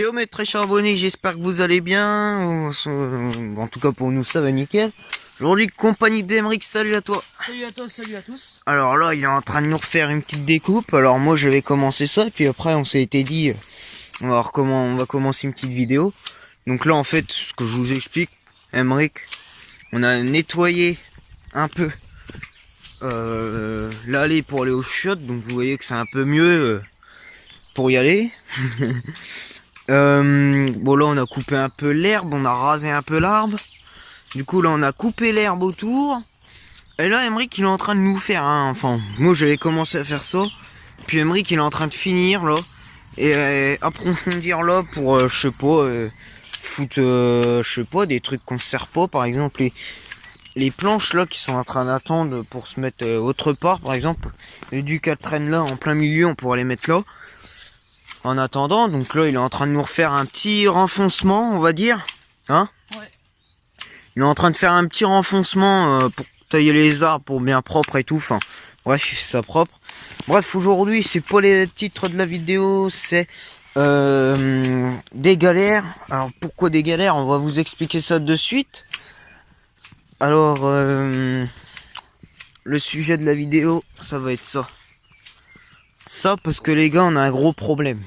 Yo mes très chers abonnés, j'espère que vous allez bien. En tout cas pour nous ça va nickel. Aujourd'hui compagnie d'Emeric, salut à toi. Salut à toi, salut à tous. Alors là il est en train de nous refaire une petite découpe. Alors moi j'avais commencé ça et puis après on s'est été dit on va voir comment on va commencer une petite vidéo. Donc là en fait ce que je vous explique, Emeric, on a nettoyé un peu l'allée pour aller aux chiottes. Donc vous voyez que c'est un peu mieux pour y aller. Bon là on a coupé un peu l'herbe, on a rasé un peu l'arbre. Du coup là on a coupé l'herbe autour. Et là Emeric il est en train de nous faire enfin moi j'avais commencé à faire ça. Puis Emeric il est en train de finir là. Et approfondir là pour je sais pas foutre je sais pas des trucs qu'on ne sert pas. Par exemple les planches là qui sont en train d'attendre pour se mettre autre part par exemple. Et du qu'elles traînent là en plein milieu on pourra les mettre là. En attendant, donc là il est en train de nous refaire un petit renfoncement, on va dire. Hein? Ouais. Il est en train de faire un petit renfoncement pour tailler les arbres pour bien propre et tout. Enfin, bref, il fait ça propre. Bref, aujourd'hui, c'est pas les titres de la vidéo, c'est des galères. Alors pourquoi des galères? On va vous expliquer ça de suite. Alors, le sujet de la vidéo, ça va être ça. Ça parce que les gars on a un gros problème.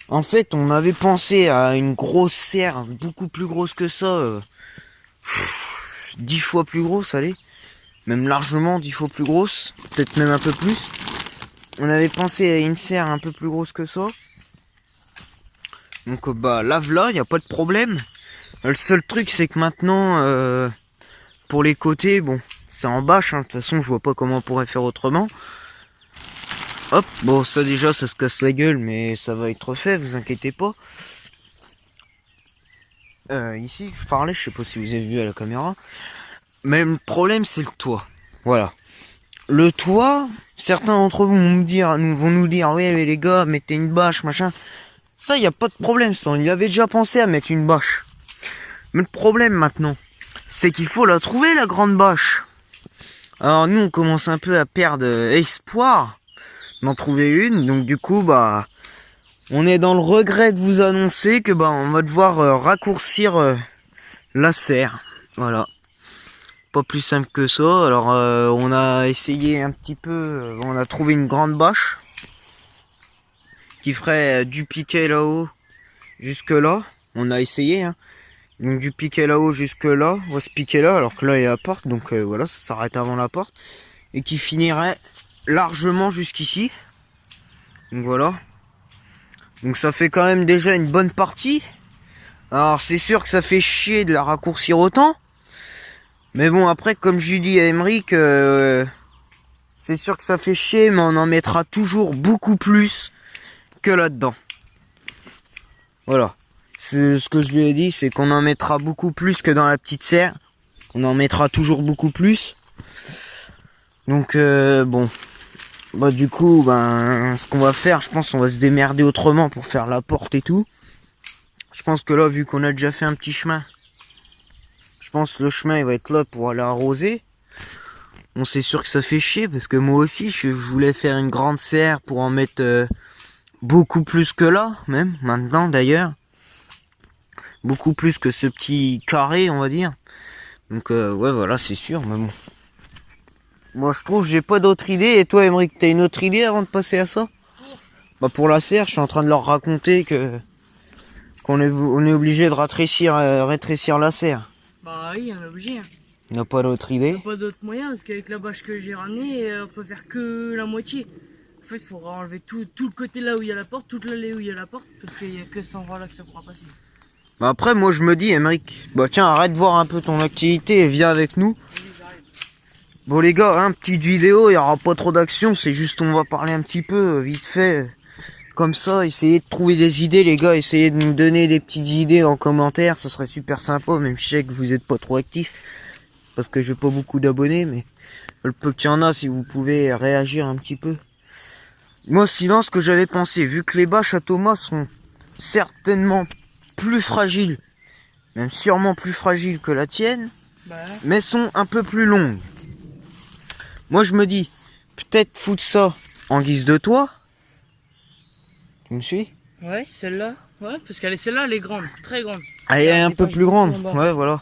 En fait on avait pensé à une grosse serre beaucoup plus grosse que ça. 10 fois plus grosse, allez. Même largement 10 fois plus grosse. Peut-être même un peu plus. On avait pensé à une serre un peu plus grosse que ça. Donc bah lave-la, y a pas de problème. Le seul truc c'est que maintenant pour les côtés, bon c'est en bâche. De toute façon je vois pas comment on pourrait faire autrement. Hop, bon ça déjà ça se casse la gueule mais ça va être fait, vous inquiétez pas. Ici je parlais, je sais pas si vous avez vu à la caméra. Mais le problème c'est le toit. Voilà. Le toit, certains d'entre vous vont nous dire ouais mais les gars mettez une bâche machin. Ça y a pas de problème ça, on y avait déjà pensé à mettre une bâche. Mais le problème maintenant, c'est qu'il faut la trouver la grande bâche. Alors nous on commence un peu à perdre espoir d'en trouver une, donc du coup bah on est dans le regret de vous annoncer que bah on va devoir raccourcir la serre. Voilà, pas plus simple que ça. Alors on a essayé un petit peu, on a trouvé une grande bâche qui ferait du piquet là-haut jusque là. On a essayé hein. Donc du piquet là-haut jusque là, on va se piquer là alors que là il y a la porte, donc voilà ça s'arrête avant la porte et qui finirait largement jusqu'ici. Donc voilà. Donc ça fait quand même déjà une bonne partie. Alors c'est sûr que ça fait chier de la raccourcir autant. Mais bon après comme je dis à Emeric, c'est sûr que ça fait chier mais on en mettra toujours beaucoup plus que là-dedans. Voilà. Ce que je lui ai dit c'est qu'on en mettra beaucoup plus que dans la petite serre. On en mettra toujours beaucoup plus. Donc bon. Bah du coup ben ce qu'on va faire, je pense on va se démerder autrement pour faire la porte et tout. Je pense que là vu qu'on a déjà fait un petit chemin, je pense que le chemin il va être là pour aller arroser. Bon c'est sûr que ça fait chier parce que moi aussi je voulais faire une grande serre pour en mettre beaucoup plus que là, même maintenant d'ailleurs. Beaucoup plus que ce petit carré on va dire. Donc ouais voilà c'est sûr mais bon. Moi je trouve que j'ai pas d'autre idée. Et toi Emeric, t'as une autre idée avant de passer à ça? Bah pour la serre, je suis en train de leur raconter qu'on est obligé de rétrécir la serre. Bah oui, on est obligé. Hein. On n'a pas d'autre idée. On n'a pas d'autre moyen parce qu'avec la bâche que j'ai ramenée, on peut faire que la moitié. En fait, il faudra enlever tout le côté là où il y a la porte, toute l'allée où il y a la porte, parce qu'il n'y a que cet endroit là que ça pourra passer. Bah après moi je me dis Emeric, bah tiens arrête de voir un peu ton activité et viens avec nous. Bon les gars, hein, petite vidéo, il n'y aura pas trop d'action, c'est juste on va parler un petit peu, vite fait, comme ça, essayez de trouver des idées les gars, essayez de nous donner des petites idées en commentaire, ça serait super sympa, même si je sais que vous n'êtes pas trop actifs, parce que j'ai pas beaucoup d'abonnés, mais le peu qu'il y en a, si vous pouvez réagir un petit peu. Moi sinon ce que j'avais pensé, vu que les bâches à Thomas sont certainement plus fragiles, même sûrement plus fragiles que la tienne, mais sont un peu plus longues. Moi je me dis, peut-être foutre ça en guise de toit. Tu me suis? Ouais, celle-là. Ouais, parce qu'elle est celle-là, elle est grande, très grande. Elle est un peu plus grande. en bas. Ouais, voilà.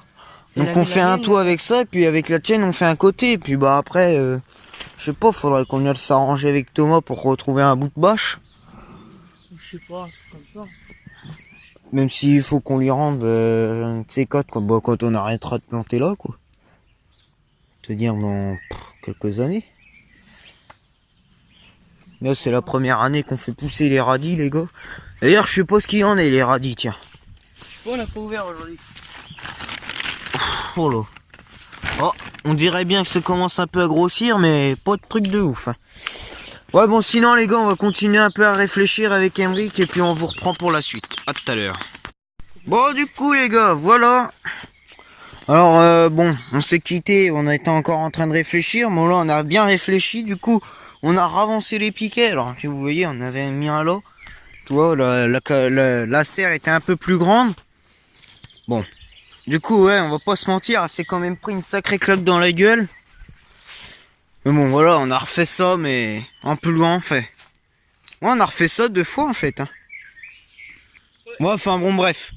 Et Donc la on fait un mienne, toit avec ça, et puis avec la tienne on fait un côté, et puis bah après, je sais pas, faudrait qu'on aille s'arranger avec Thomas pour retrouver un bout de bâche. je sais pas, comme ça. Même s'il faut qu'on lui rende ses cotes quoi, bah, quand on arrêtera de planter là, quoi. Te dire dans quelques années. Là c'est la première année qu'on fait pousser les radis, les gars. D'ailleurs je sais pas ce qu'il y en a les radis, tiens. Je sais pas, on n'a pas ouvert aujourd'hui. Oh là. Oh, on dirait bien que ça commence un peu à grossir, mais pas de truc de ouf. Hein. Ouais bon sinon les gars on va continuer un peu à réfléchir avec Emric et puis on vous reprend pour la suite. À tout à l'heure. Bon du coup les gars, voilà. Alors bon, on s'est quitté, on était encore en train de réfléchir, mais là on a bien réfléchi, du coup on a ravancé les piquets. Alors puis vous voyez on avait mis un lot. Tu vois la serre était un peu plus grande. Bon. Du coup ouais on va pas se mentir, c'est quand même pris une sacrée claque dans la gueule. Mais bon voilà, on a refait ça mais en plus grand en fait. Ouais on a refait ça 2 fois en fait. Hein. Ouais enfin bon bref.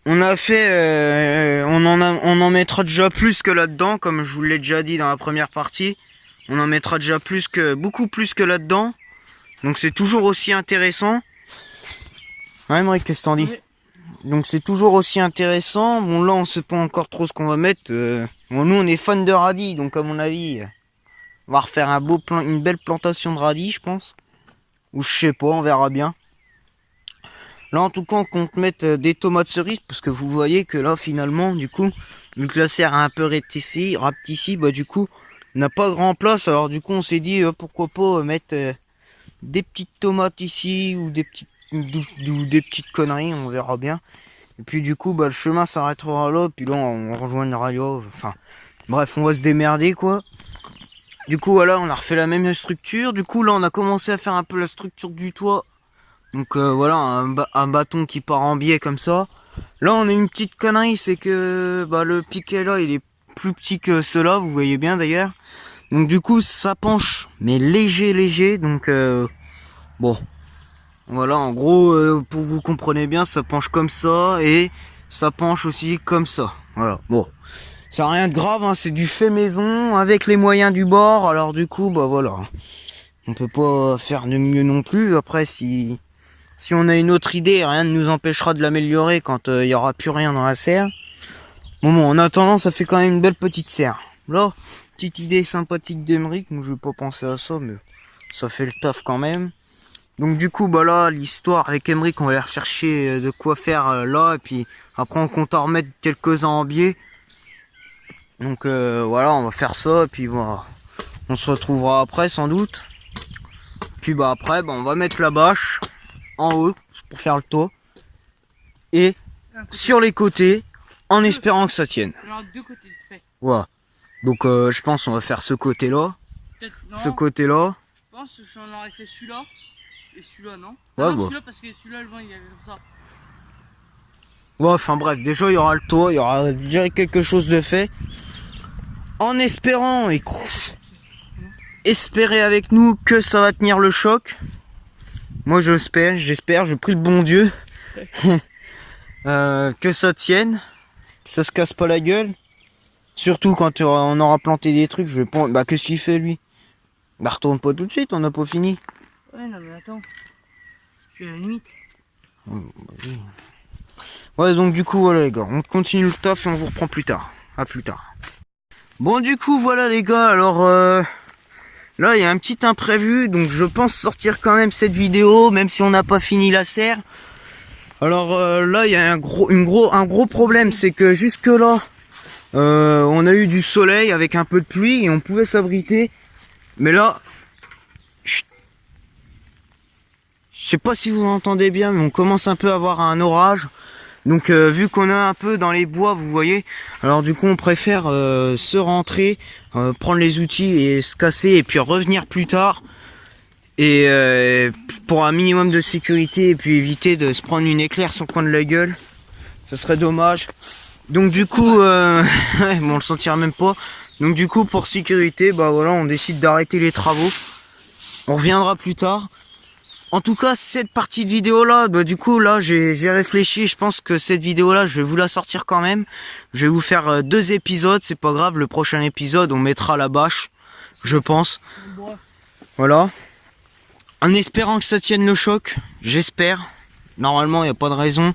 On a fait, on en mettra déjà plus que là-dedans, comme je vous l'ai déjà dit dans la première partie. On en mettra déjà beaucoup plus que là-dedans. Donc c'est toujours aussi intéressant. Ouais, Emric, qu'est-ce que t'en dis? Ouais. Donc c'est toujours aussi intéressant. Bon là on sait pas encore trop ce qu'on va mettre. Bon nous on est fans de radis, donc à mon avis, on va refaire une belle plantation de radis, je pense. Ou je sais pas, on verra bien. Là en tout cas on compte mettre des tomates cerises parce que vous voyez que là finalement du coup vu que la serre a un peu rapetissi, bah du coup on n'a pas grand place, alors du coup on s'est dit pourquoi pas mettre des petites tomates ici ou des petites conneries, on verra bien. Et puis du coup bah le chemin s'arrêtera là, puis là on rejoindra là, enfin bref on va se démerder quoi. Du coup voilà on a refait la même structure, du coup là on a commencé à faire un peu la structure du toit. Donc voilà, un bâton qui part en biais comme ça. Là on a une petite connerie, c'est que bah, le piquet là il est plus petit que cela, vous voyez bien d'ailleurs. Donc du coup ça penche, mais léger. Donc bon, voilà en gros pour vous comprenez bien, ça penche comme ça et ça penche aussi comme ça. Voilà, bon. Ça n'a rien de grave, hein, c'est du fait maison avec les moyens du bord. Alors du coup bah voilà, on peut pas faire de mieux non plus. Après si on a une autre idée, rien ne nous empêchera de l'améliorer quand il n'y aura plus rien dans la serre. Bon, en attendant, ça fait quand même une belle petite serre. Là, petite idée sympathique d'Emric, moi je vais pas penser à ça, mais ça fait le taf quand même. Donc du coup, bah là, l'histoire avec Emric, on va aller rechercher de quoi faire là, et puis après on compte en remettre quelques-uns en biais. Donc voilà, on va faire ça, et puis voilà. On se retrouvera après sans doute. Puis bah après, bah, on va mettre la bâche en haut pour faire le toit et sur les côtés en espérant que ça tienne. Alors, 2 côtés de fait. Voilà. Donc je pense on va faire ce côté là, ce côté là. Je pense que j'en aurais fait celui-là et celui-là non. Ouais, Non, bah. celui-là parce que celui-là le vent il est comme ça. Ouais, enfin bref, déjà il y aura le toit, il y aura déjà quelque chose de fait. En espérant et espérer avec nous que ça va tenir le choc. Moi j'espère, je prie le bon Dieu que ça tienne, que ça se casse pas la gueule. Surtout quand on aura planté des trucs, je vais pas... Bah qu'est-ce qu'il fait lui? Bah retourne pas tout de suite, on n'a pas fini. Ouais non mais attends, je suis à la limite. Ouais donc du coup voilà les gars, on continue le taf et on vous reprend plus tard. À plus tard. Bon du coup voilà les gars, alors là il y a un petit imprévu, donc je pense sortir quand même cette vidéo, même si on n'a pas fini la serre. Alors là il y a un gros problème, c'est que jusque là on a eu du soleil avec un peu de pluie et on pouvait s'abriter. Mais là, je sais pas si vous entendez bien, mais on commence un peu à avoir un orage. Donc vu qu'on est un peu dans les bois, vous voyez, alors du coup on préfère se rentrer, prendre les outils et se casser et puis revenir plus tard. Et pour un minimum de sécurité et puis éviter de se prendre une éclair sur le coin de la gueule. Ce serait dommage. Donc du coup, ouais, bon, on le sentira même pas. Donc du coup pour sécurité, bah voilà, on décide d'arrêter les travaux. On reviendra plus tard. En tout cas, cette partie de vidéo là, bah, du coup là j'ai réfléchi, je pense que cette vidéo là, je vais vous la sortir quand même. Je vais vous faire 2 épisodes, c'est pas grave, le prochain épisode on mettra la bâche, je pense. Voilà. En espérant que ça tienne le choc, j'espère. Normalement, il n'y a pas de raison.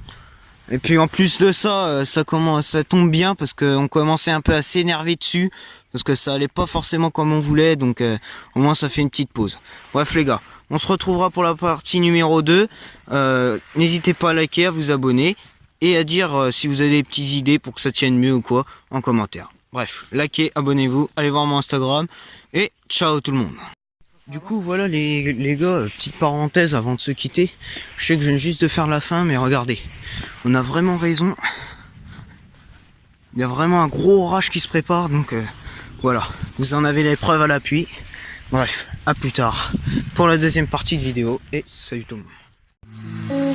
Et puis en plus de ça, ça tombe bien parce qu'on commençait un peu à s'énerver dessus. Parce que ça allait pas forcément comme on voulait. Donc au moins ça fait une petite pause. Bref les gars, on se retrouvera pour la partie numéro 2. N'hésitez pas à liker, à vous abonner. Et à dire si vous avez des petites idées pour que ça tienne mieux ou quoi en commentaire. Bref, likez, abonnez-vous, allez voir mon Instagram. Et ciao tout le monde. Du coup voilà les gars, petite parenthèse avant de se quitter. Je sais que je viens juste de faire la fin, mais regardez, on a vraiment raison. Il y a vraiment un gros orage qui se prépare, donc voilà, vous en avez les preuves à l'appui. Bref, à plus tard pour la deuxième partie de vidéo et salut tout le monde.